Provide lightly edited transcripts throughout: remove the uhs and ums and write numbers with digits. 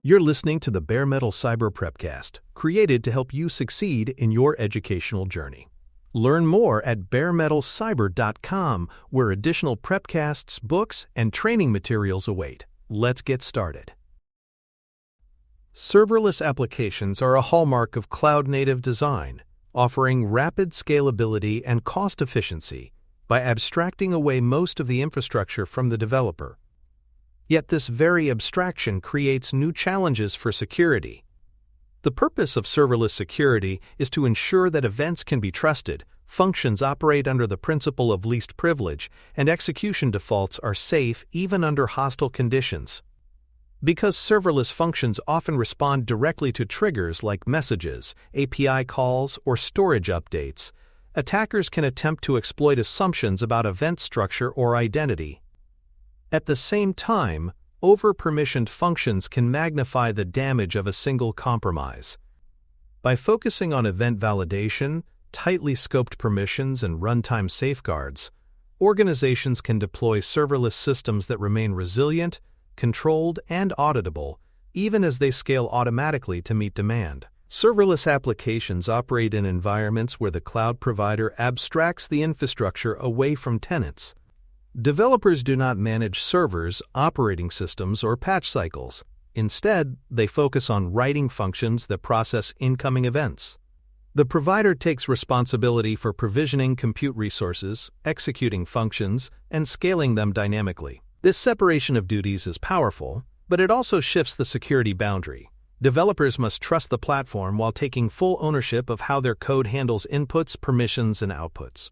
You're listening to the Bare Metal Cyber Prepcast, created to help you succeed in your educational journey. Learn more at baremetalcyber.com, where additional prepcasts, books, and training materials await. Let's get started. Serverless applications are a hallmark of cloud-native design, offering rapid scalability and cost efficiency by abstracting away most of the infrastructure from the developer. Yet this very abstraction creates new challenges for security. The purpose of serverless security is to ensure that events can be trusted, functions operate under the principle of least privilege, and execution defaults are safe even under hostile conditions. Because serverless functions often respond directly to triggers like messages, API calls, or storage updates, attackers can attempt to exploit assumptions about event structure or identity. At the same time, over-permissioned functions can magnify the damage of a single compromise. By focusing on event validation, tightly scoped permissions, and runtime safeguards, organizations can deploy serverless systems that remain resilient, controlled, and auditable, even as they scale automatically to meet demand. Serverless applications operate in environments where the cloud provider abstracts the infrastructure away from tenants. Developers do not manage servers, operating systems, or patch cycles. Instead, they focus on writing functions that process incoming events. The provider takes responsibility for provisioning compute resources, executing functions, and scaling them dynamically. This separation of duties is powerful, but it also shifts the security boundary. Developers must trust the platform while taking full ownership of how their code handles inputs, permissions, and outputs.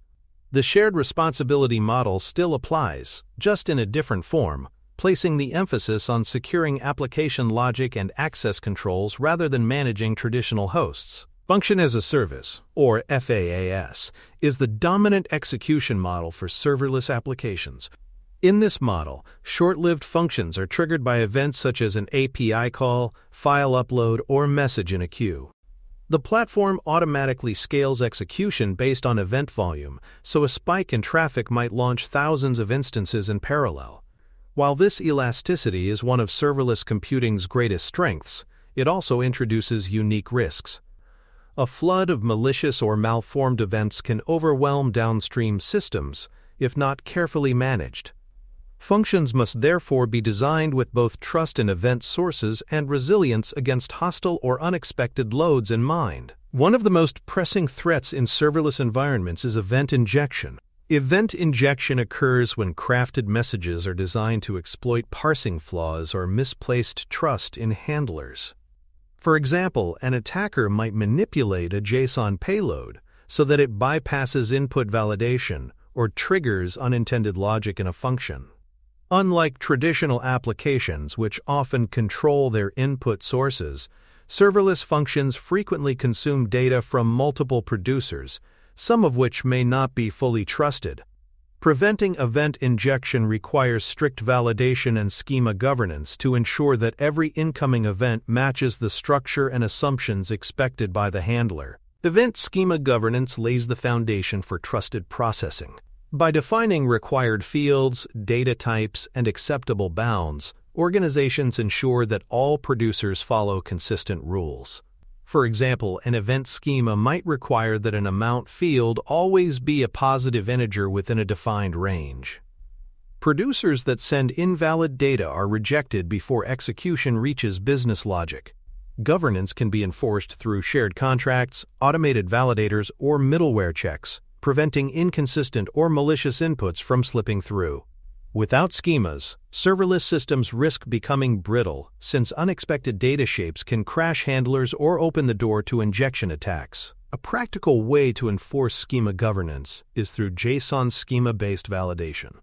The shared responsibility model still applies, just in a different form, placing the emphasis on securing application logic and access controls rather than managing traditional hosts. Function as a Service, or FaaS, is the dominant execution model for serverless applications. In this model, short-lived functions are triggered by events such as an API call, file upload, or message in a queue. The platform automatically scales execution based on event volume, so a spike in traffic might launch thousands of instances in parallel. While this elasticity is one of serverless computing's greatest strengths, it also introduces unique risks. A flood of malicious or malformed events can overwhelm downstream systems, if not carefully managed. Functions must therefore be designed with both trust in event sources and resilience against hostile or unexpected loads in mind. One of the most pressing threats in serverless environments is event injection. Event injection occurs when crafted messages are designed to exploit parsing flaws or misplaced trust in handlers. For example, an attacker might manipulate a JSON payload so that it bypasses input validation or triggers unintended logic in a function. Unlike traditional applications, which often control their input sources, serverless functions frequently consume data from multiple producers, some of which may not be fully trusted. Preventing event injection requires strict validation and schema governance to ensure that every incoming event matches the structure and assumptions expected by the handler. Event schema governance lays the foundation for trusted processing. By defining required fields, data types, and acceptable bounds, organizations ensure that all producers follow consistent rules. For example, an event schema might require that an amount field always be a positive integer within a defined range. Producers that send invalid data are rejected before execution reaches business logic. Governance can be enforced through shared contracts, automated validators, or middleware checks, preventing inconsistent or malicious inputs from slipping through. Without schemas, serverless systems risk becoming brittle, since unexpected data shapes can crash handlers or open the door to injection attacks. A practical way to enforce schema governance is through JSON schema-based validation.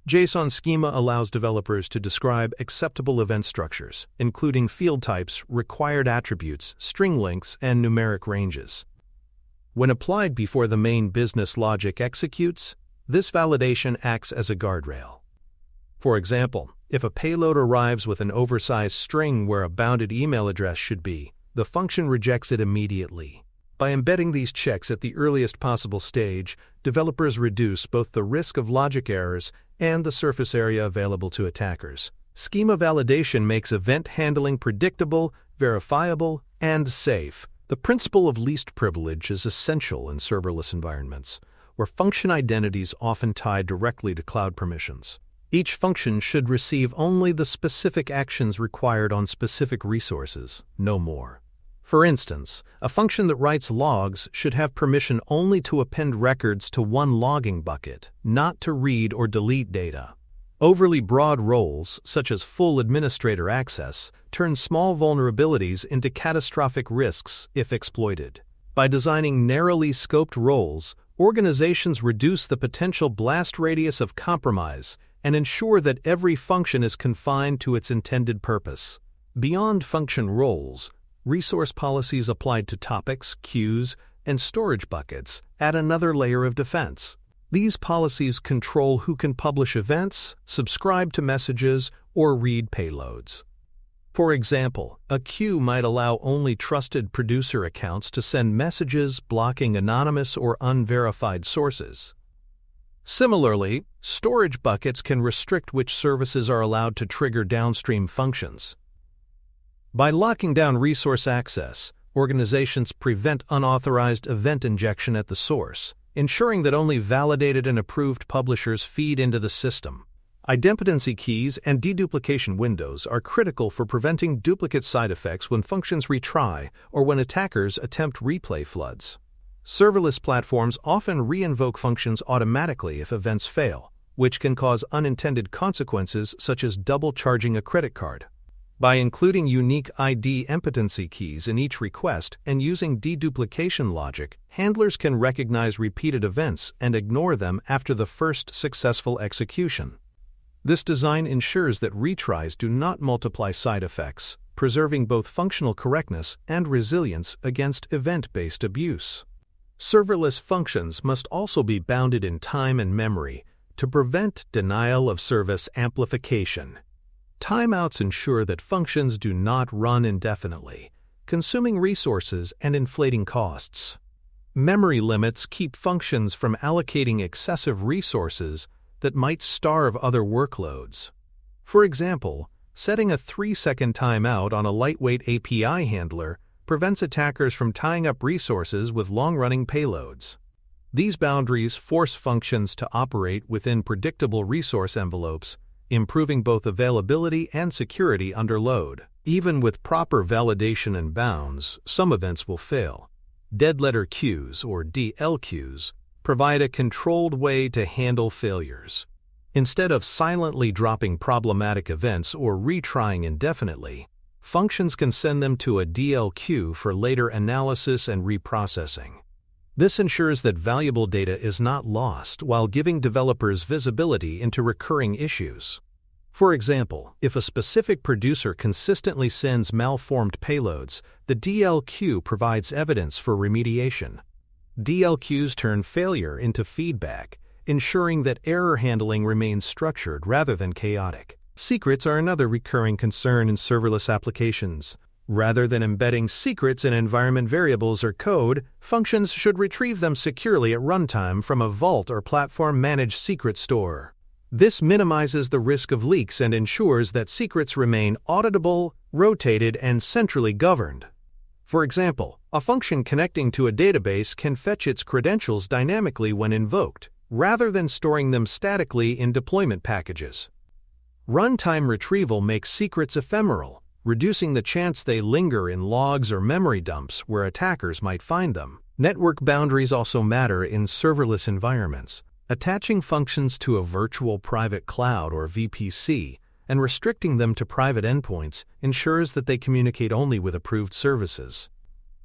JSON schema allows developers to describe acceptable event structures, including field types, required attributes, string lengths, and numeric ranges. When applied before the main business logic executes, this validation acts as a guardrail. For example, if a payload arrives with an oversized string where a bounded email address should be, the function rejects it immediately. By embedding these checks at the earliest possible stage, developers reduce both the risk of logic errors and the surface area available to attackers. Schema validation makes event handling predictable, verifiable, and safe. The principle of least privilege is essential in serverless environments, where function identities often tie directly to cloud permissions. Each function should receive only the specific actions required on specific resources, no more. For instance, a function that writes logs should have permission only to append records to one logging bucket, not to read or delete data. Overly broad roles, such as full administrator access, turn small vulnerabilities into catastrophic risks if exploited. By designing narrowly scoped roles, organizations reduce the potential blast radius of compromise and ensure that every function is confined to its intended purpose. Beyond function roles, resource policies applied to topics, queues, and storage buckets add another layer of defense. These policies control who can publish events, subscribe to messages, or read payloads. For example, a queue might allow only trusted producer accounts to send messages, blocking anonymous or unverified sources. Similarly, storage buckets can restrict which services are allowed to trigger downstream functions. By locking down resource access, organizations prevent unauthorized event injection at the source, ensuring that only validated and approved publishers feed into the system. Idempotency keys and deduplication windows are critical for preventing duplicate side effects when functions retry or when attackers attempt replay floods. Serverless platforms often reinvoke functions automatically if events fail, which can cause unintended consequences such as double charging a credit card. By including unique idempotency keys in each request and using deduplication logic, handlers can recognize repeated events and ignore them after the first successful execution. This design ensures that retries do not multiply side effects, preserving both functional correctness and resilience against event-based abuse. Serverless functions must also be bounded in time and memory to prevent denial of service amplification. Timeouts ensure that functions do not run indefinitely, consuming resources and inflating costs. Memory limits keep functions from allocating excessive resources that might starve other workloads. For example, setting a 3-second timeout on a lightweight API handler prevents attackers from tying up resources with long-running payloads. These boundaries force functions to operate within predictable resource envelopes, improving both availability and security under load. Even with proper validation and bounds, some events will fail. Dead letter queues, or DLQs, provide a controlled way to handle failures. Instead of silently dropping problematic events or retrying indefinitely, functions can send them to a DLQ for later analysis and reprocessing. This ensures that valuable data is not lost while giving developers visibility into recurring issues. For example, if a specific producer consistently sends malformed payloads, the DLQ provides evidence for remediation. DLQs turn failure into feedback, ensuring that error handling remains structured rather than chaotic. Secrets are another recurring concern in serverless applications. Rather than embedding secrets in environment variables or code, functions should retrieve them securely at runtime from a vault or platform-managed secret store. This minimizes the risk of leaks and ensures that secrets remain auditable, rotated, and centrally governed. For example, a function connecting to a database can fetch its credentials dynamically when invoked, rather than storing them statically in deployment packages. Runtime retrieval makes secrets ephemeral, reducing the chance they linger in logs or memory dumps where attackers might find them. Network boundaries also matter in serverless environments. Attaching functions to a virtual private cloud or VPC and restricting them to private endpoints ensures that they communicate only with approved services.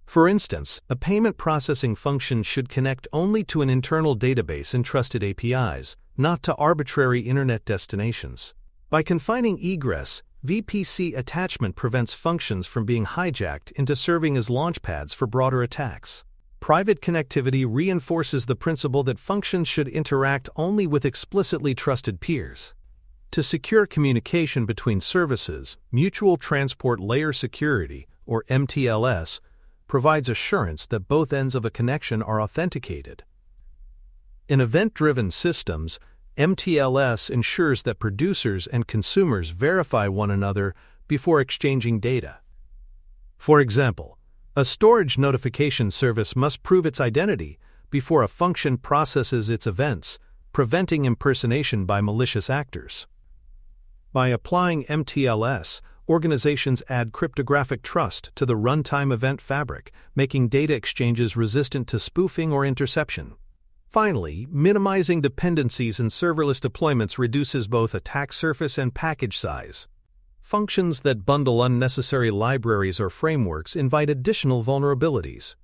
For instance, a payment processing function should connect only to an internal database and trusted APIs, not to arbitrary internet destinations. By confining egress, VPC attachment prevents functions from being hijacked into serving as launchpads for broader attacks. Private connectivity reinforces the principle that functions should interact only with explicitly trusted peers. To secure communication between services, Mutual Transport Layer Security, or MTLS, provides assurance that both ends of a connection are authenticated. In event-driven systems, MTLS ensures that producers and consumers verify one another before exchanging data. For example, a storage notification service must prove its identity before a function processes its events, preventing impersonation by malicious actors. By applying MTLS, organizations add cryptographic trust to the runtime event fabric, making data exchanges resistant to spoofing or interception. Finally, minimizing dependencies in serverless deployments reduces both attack surface and package size. Functions that bundle unnecessary libraries or frameworks invite additional vulnerabilities.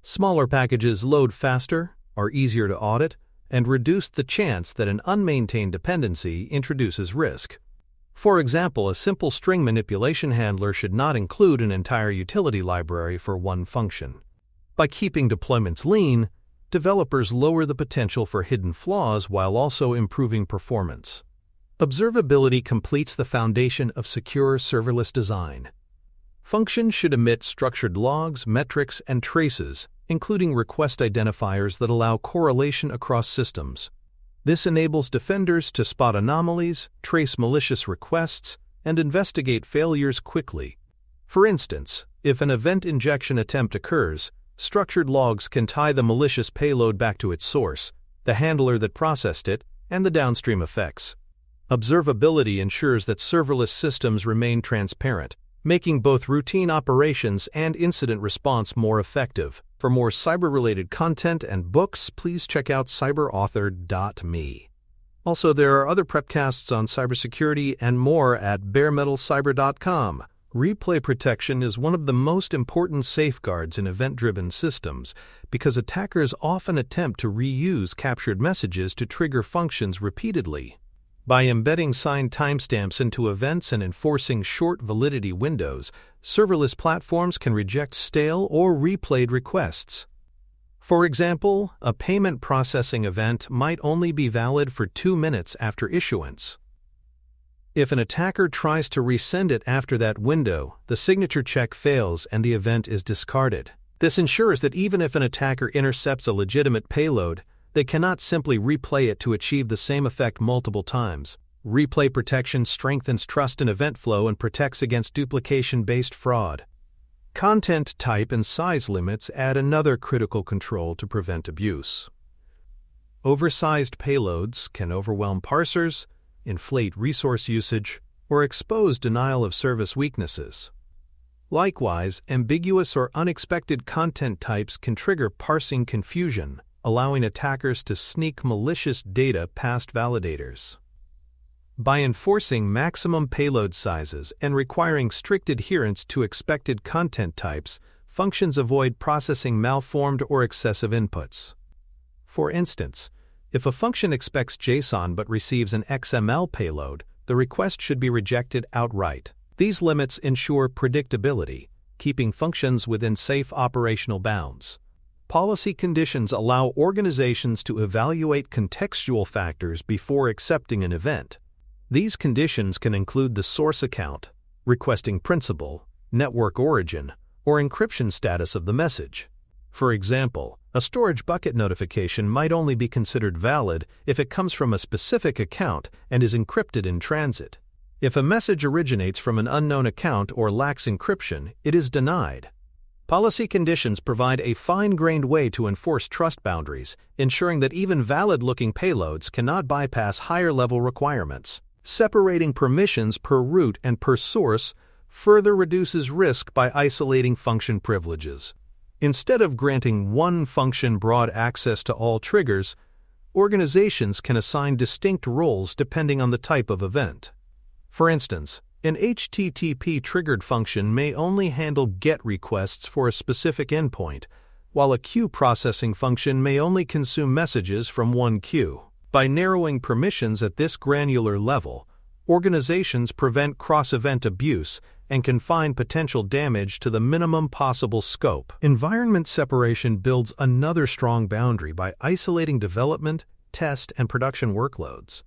Smaller packages load faster, are easier to audit, and reduce the chance that an unmaintained dependency introduces risk. For example, a simple string manipulation handler should not include an entire utility library for one function. By keeping deployments lean, developers lower the potential for hidden flaws while also improving performance. Observability completes the foundation of secure serverless design. Functions should emit structured logs, metrics, and traces, including request identifiers that allow correlation across systems. This enables defenders to spot anomalies, trace malicious requests, and investigate failures quickly. For instance, if an event injection attempt occurs, structured logs can tie the malicious payload back to its source, the handler that processed it, and the downstream effects. Observability ensures that serverless systems remain transparent, making both routine operations and incident response more effective. For more cyber-related content and books, please check out cyberauthor.me. Also, there are other prepcasts on cybersecurity and more at baremetalcyber.com. Replay protection is one of the most important safeguards in event-driven systems because attackers often attempt to reuse captured messages to trigger functions repeatedly. By embedding signed timestamps into events and enforcing short validity windows, serverless platforms can reject stale or replayed requests. For example, a payment processing event might only be valid for 2 minutes after issuance. If an attacker tries to resend it after that window, the signature check fails and the event is discarded. This ensures that even if an attacker intercepts a legitimate payload, they cannot simply replay it to achieve the same effect multiple times. Replay protection strengthens trust in event flow and protects against duplication-based fraud. Content type and size limits add another critical control to prevent abuse. Oversized payloads can overwhelm parsers, inflate resource usage, or expose denial-of-service weaknesses. Likewise, ambiguous or unexpected content types can trigger parsing confusion, allowing attackers to sneak malicious data past validators. By enforcing maximum payload sizes and requiring strict adherence to expected content types, functions avoid processing malformed or excessive inputs. For instance, if a function expects JSON but receives an XML payload, the request should be rejected outright. These limits ensure predictability, keeping functions within safe operational bounds. Policy conditions allow organizations to evaluate contextual factors before accepting an event. These conditions can include the source account, requesting principal, network origin, or encryption status of the message. For example, a storage bucket notification might only be considered valid if it comes from a specific account and is encrypted in transit. If a message originates from an unknown account or lacks encryption, it is denied. Policy conditions provide a fine-grained way to enforce trust boundaries, ensuring that even valid-looking payloads cannot bypass higher-level requirements. Separating permissions per route and per source further reduces risk by isolating function privileges. Instead of granting one function broad access to all triggers, organizations can assign distinct roles depending on the type of event. For instance, an HTTP-triggered function may only handle GET requests for a specific endpoint, while a queue processing function may only consume messages from one queue. By narrowing permissions at this granular level, organizations prevent cross-event abuse and confine potential damage to the minimum possible scope. Environment separation builds another strong boundary by isolating development, test, and production workloads.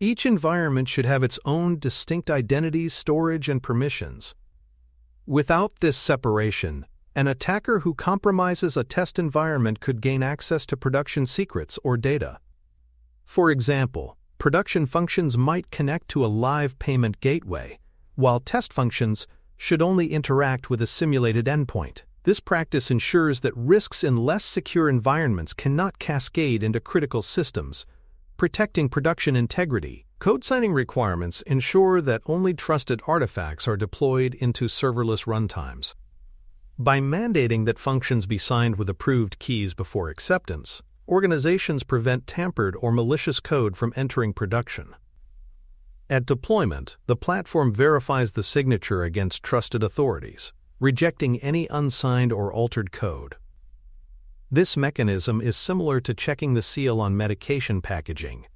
Each environment should have its own distinct identities, storage, and permissions. Without this separation, an attacker who compromises a test environment could gain access to production secrets or data. For example, Production functions might connect to a live payment gateway, while test functions should only interact with a simulated endpoint. This practice ensures that risks in less secure environments cannot cascade into critical systems, protecting production integrity. Code signing requirements ensure that only trusted artifacts are deployed into serverless runtimes. By mandating that functions be signed with approved keys before acceptance, organizations prevent tampered or malicious code from entering production. At deployment, the platform verifies the signature against trusted authorities, rejecting any unsigned or altered code. This mechanism is similar to checking the seal on medication packaging.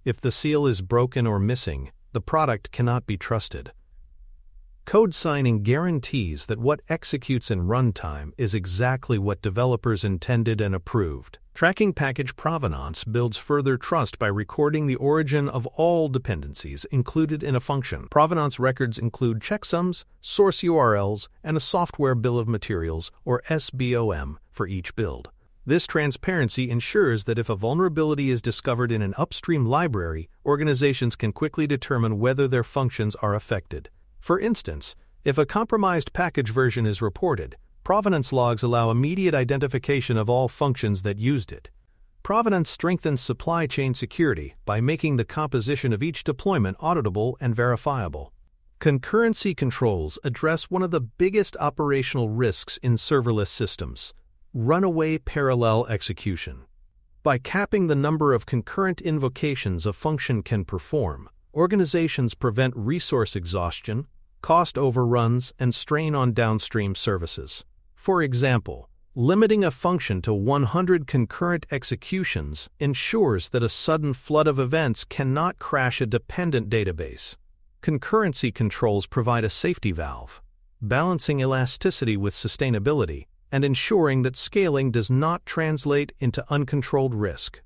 If the seal is broken or missing, the product cannot be trusted. Code signing guarantees that what executes in runtime is exactly what developers intended and approved. Tracking package provenance builds further trust by recording the origin of all dependencies included in a function. Provenance records include checksums, source URLs, and a software bill of materials, or SBOM, for each build. This transparency ensures that if a vulnerability is discovered in an upstream library, organizations can quickly determine whether their functions are affected. For instance, if a compromised package version is reported, provenance logs allow immediate identification of all functions that used it. Provenance strengthens supply chain security by making the composition of each deployment auditable and verifiable. Concurrency controls address one of the biggest operational risks in serverless systems: runaway parallel execution. By capping the number of concurrent invocations a function can perform, organizations prevent resource exhaustion, cost overruns, and strain on downstream services. For example, limiting a function to 100 concurrent executions ensures that a sudden flood of events cannot crash a dependent database. Concurrency controls provide a safety valve, balancing elasticity with sustainability and ensuring that scaling does not translate into uncontrolled risk.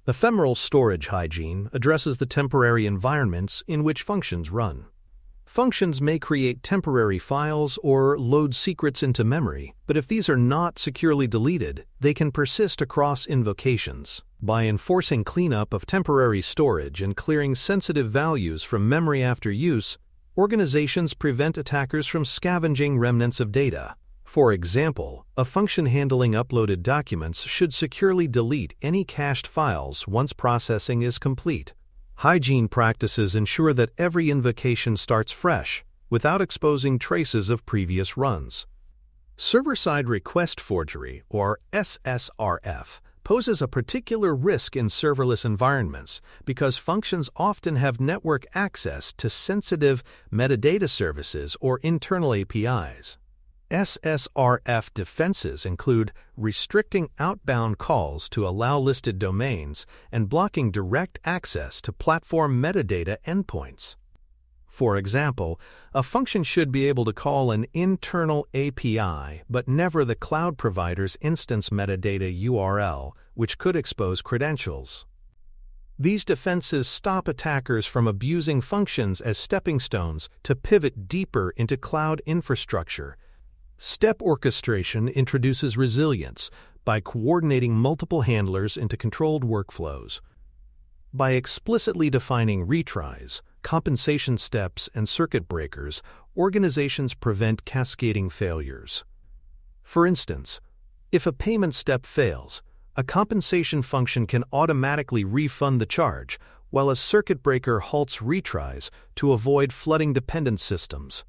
Ephemeral storage hygiene addresses the temporary environments in which functions run. Functions may create temporary files or load secrets into memory, but if these are not securely deleted, they can persist across invocations. By enforcing cleanup of temporary storage and clearing sensitive values from memory after use, organizations prevent attackers from scavenging remnants of data. For example, a function handling uploaded documents should securely delete any cached files once processing is complete. Hygiene practices ensure that every invocation starts fresh, without exposing traces of previous runs. Server-side request forgery, or SSRF, poses a particular risk in serverless environments because functions often have network access to sensitive metadata services or internal APIs. SSRF defenses include restricting outbound calls to allow listed domains and blocking direct access to platform metadata endpoints. For example, a function should be able to call an internal API but never the cloud provider's instance metadata URL, which could expose credentials. These defenses stop attackers from abusing functions as stepping stones to pivot deeper into cloud infrastructure. Step orchestration introduces resilience by coordinating multiple handlers into controlled workflows. By explicitly defining retries, compensation steps, and circuit breakers, organizations prevent cascading failures. For instance, if a payment step fails, a compensation function can automatically refund the charge, while a circuit breaker halts retries to avoid flooding dependent systems.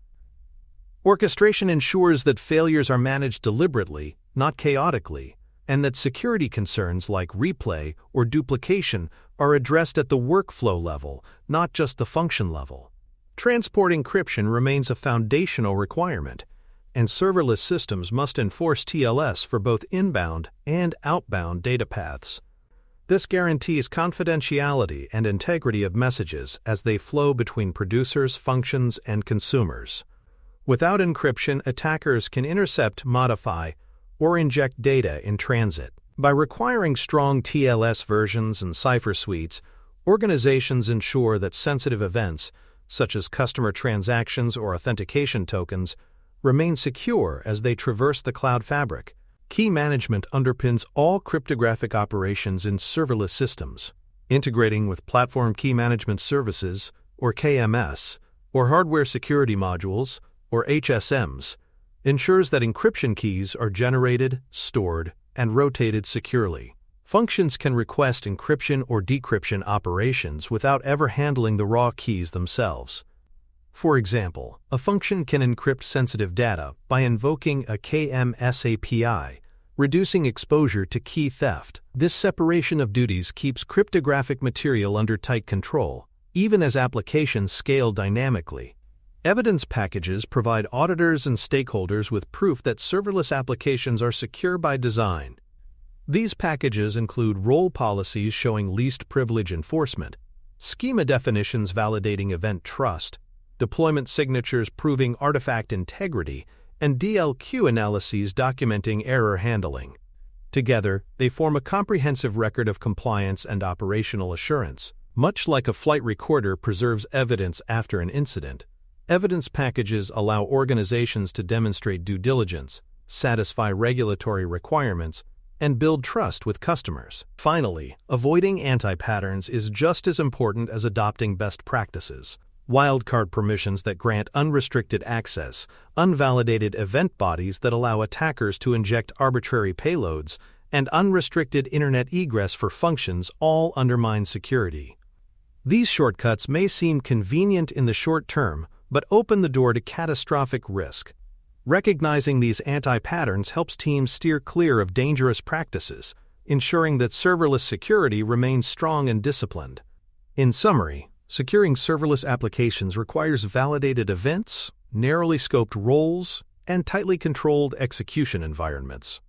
Orchestration ensures that failures are managed deliberately, not chaotically, and that security concerns like replay or duplication are addressed at the workflow level, not just the function level. Transport encryption remains a foundational requirement, and serverless systems must enforce TLS for both inbound and outbound data paths. This guarantees confidentiality and integrity of messages as they flow between producers, functions, and consumers. Without encryption, attackers can intercept, modify, or inject data in transit. By requiring strong TLS versions and cipher suites, organizations ensure that sensitive events, such as customer transactions or authentication tokens, remain secure as they traverse the cloud fabric. Key management underpins all cryptographic operations in serverless systems. Integrating with Platform Key Management Services, or KMS, or Hardware Security Modules, or HSMs, ensures that encryption keys are generated, stored, and rotated securely. Functions can request encryption or decryption operations without ever handling the raw keys themselves. For example, a function can encrypt sensitive data by invoking a KMS API, reducing exposure to key theft. This separation of duties keeps cryptographic material under tight control, even as applications scale dynamically. Evidence packages provide auditors and stakeholders with proof that serverless applications are secure by design. These packages include role policies showing least privilege enforcement, schema definitions validating event trust, deployment signatures proving artifact integrity, and DLQ analyses documenting error handling. Together, they form a comprehensive record of compliance and operational assurance. Much like a flight recorder preserves evidence after an incident, evidence packages allow organizations to demonstrate due diligence, satisfy regulatory requirements, and build trust with customers. Finally, avoiding anti-patterns is just as important as adopting best practices. Wildcard permissions that grant unrestricted access, unvalidated event bodies that allow attackers to inject arbitrary payloads, and unrestricted internet egress for functions all undermine security. These shortcuts may seem convenient in the short term, but open the door to catastrophic risk. Recognizing these anti-patterns helps teams steer clear of dangerous practices, ensuring that serverless security remains strong and disciplined. In summary, securing serverless applications requires validated events, narrowly scoped roles, and tightly controlled execution environments.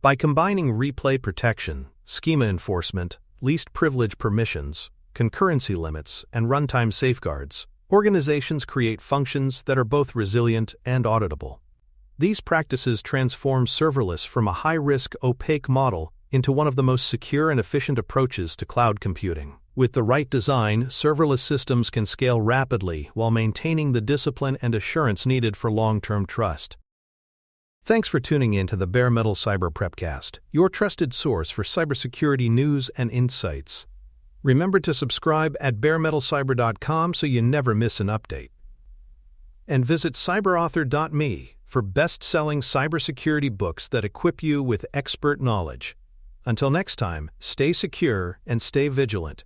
By combining replay protection, schema enforcement, least privilege permissions, concurrency limits, and runtime safeguards, organizations create functions that are both resilient and auditable. These practices transform serverless from a high-risk, opaque model into one of the most secure and efficient approaches to cloud computing. With the right design, serverless systems can scale rapidly while maintaining the discipline and assurance needed for long-term trust. Thanks for tuning in to the Bare Metal Cyber Prepcast, your trusted source for cybersecurity news and insights. Remember to subscribe at baremetalcyber.com so you never miss an update. And visit cyberauthor.me for best-selling cybersecurity books that equip you with expert knowledge. Until next time, stay secure and stay vigilant.